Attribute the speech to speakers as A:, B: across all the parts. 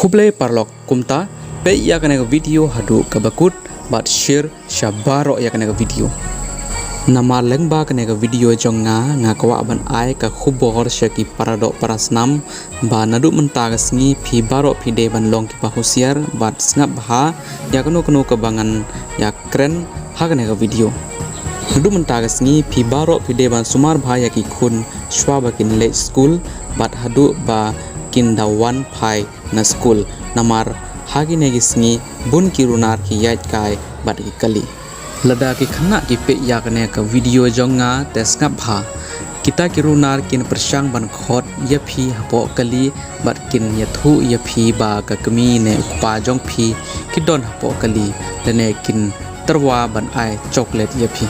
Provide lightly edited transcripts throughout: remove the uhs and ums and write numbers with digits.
A: Kublai parlok kumta pe ia kana video hadu kabakut bat share shabaro ia kana video nama lengba kana video jonga ngakwa ban ai ka khubor shaki parado parasnam ba nadu menta gasngi phi baro phi de ban long ki pahusiar bat snap bha ya kanu kebangan ya keren ha kana video nadu menta gasngi phi baro phi de ban sumar bha ya ki khun shwa bakin le school bat hadu ba kin dawan phai na school namar hagi negisngi bun kirunar ki yait kai bat ki kali lada ki khana ki pe yakne ka video jonga tesngap bha kita kirunar kin persang ban khot ya phi hapo kali bat kin yathu ya phi ba ka kami ne pa jong phi ki don hapo kali lene kin terwa ban ai chocolate ya phi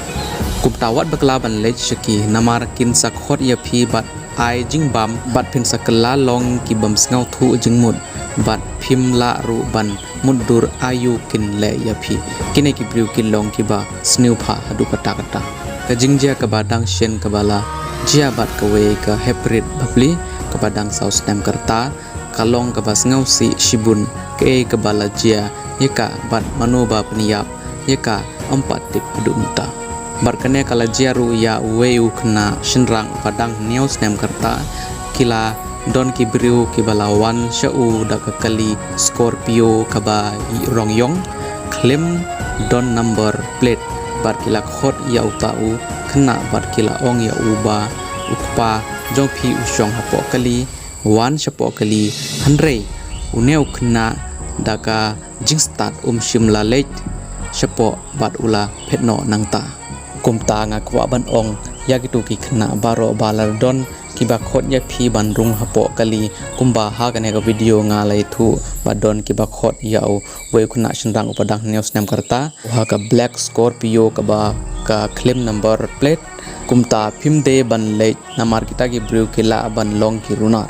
A: kuptawat bakla ban lech shaki namar kin sakhot ya phi bat ai jing bam bat pin sakala long ki bam ngau thu jing mud bat phim la ru ban mudur ayu kin le ya phi kine ki briu kin long ki ba snew pha adu kata kata ka jingja ka badang shen ka bala jia bat ka we ka hybrid babli ka badang saus nem karta kalong ka bas ngau si shibun ke ka bala jia yeka bat manoba pniyap yeka empat tip adu muta barkane kala jiaru ya weu kena shenrang padang news nem karta kila don ki briu ki balawan shau da kali scorpio kaba rongyong claim don number plate bar kila khot ya utau kena bar kila ong ya uba ukpa jongpi usyong hapo kali wan shapo kali hanrei uneu kena daka jingstat shimla late shapo bat ula phetno nangta kumta ngakwa ban ong yagitu ki khna baro balardon ki bakhot ya phi bandrung hapo kali kumba ha kane ka video nga lai thu badon ki bakhot yau we khna shinrang upadang news nam karta ha ka black scorpio ka ba ka claim number plate kumta phim de ban le namar kita ki brew ki la ban long ki runar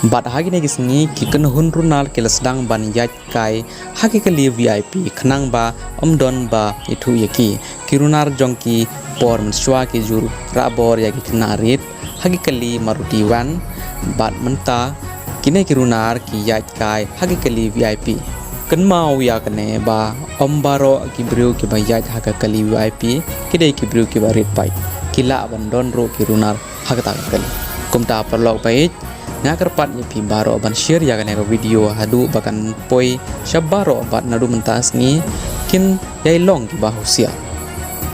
A: bat hagi ne gisngi ki kan hun runal ki lasdang ban yat kai hagi ka li vip khnang ba omdon ba ithu yaki kirunar jongki por mswa ki jur rabor yaki knarit hagi kali maruti wan bat menta kine kirunar ki yat kai hagi kali vip kan mau ya kane ba ombaro ki brew ki ba yat haga kali vip kidai ki brew ki ba red pipe kila bandon ro kirunar haga ta kali kumta perlok baik ngakarpat ni pi baro ban share ya kane video hadu bakan poi shabaro bat nadu mentas ni kin yai long ki bahusia